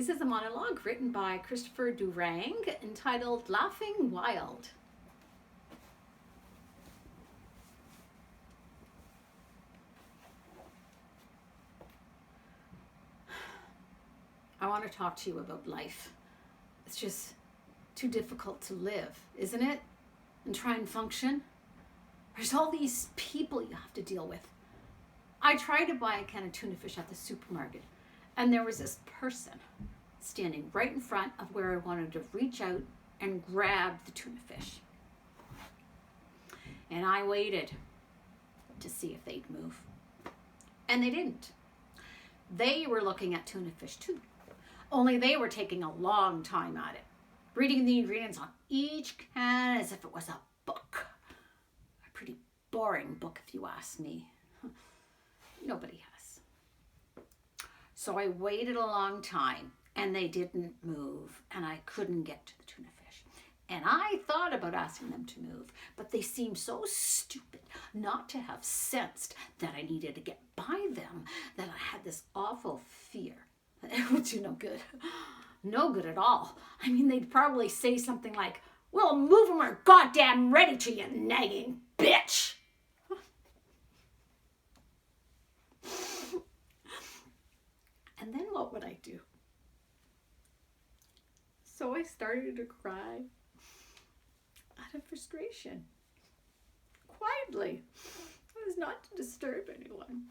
This is a monologue written by Christopherdurang entitled Laughing Wild. I want to talk to you about life. It's just too difficult to live, isn't it? And try and function. There's all these people you have to deal with. I tried to buy a can of tuna fish at the supermarket, and there was this person standing right in front of where I wanted to reach out and grab the tuna fish. And I waited to see if they'd move. And they didn't. They were looking at tuna fish too, only they were taking a long time at it, reading the ingredients on each can as if it was a book. A pretty boring book, if you ask me. Nobody has. So I waited a long time, and they didn't move, and I couldn't get to the tuna fish. And I thought about asking them to move, but they seemed so stupid not to have sensed that I needed to get by them that I had this awful fear that it would do no good. No good at all. I mean, they'd probably say something like, "Well, move them or goddamn ready to, you nagging bitch." And then what would I do? So I started to cry out of frustration. Quietly. It was not to disturb anyone.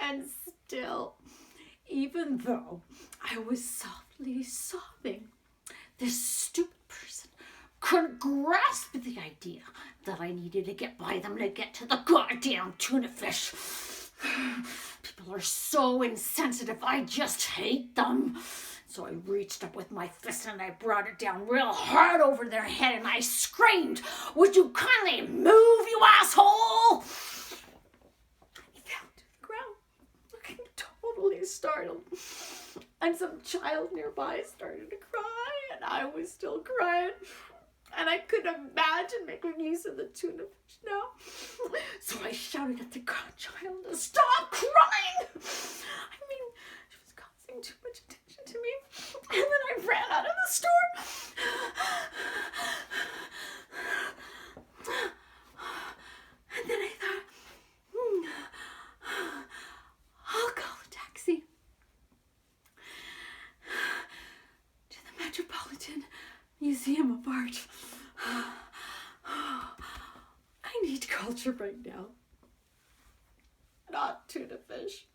And still, even though I was softly sobbing, this stupid person couldn't grasp the idea that I needed to get by them to get to the goddamn tuna fish. People are so insensitive. I just hate them. So I reached up with my fist and I brought it down real hard over their head and I screamed, "Would you kindly move, you asshole?" He fell to the ground, looking totally startled. And some child nearby started to cry, and I was still crying. And I couldn't imagine making use of the tuna fish now. So I shouted at the child to stop crying. I mean, she was causing too much attention to me. And then I ran out of the store. And then I thought, I'll call a taxi to the Metropolitan Museum of Art. I need culture right now. Not tuna fish.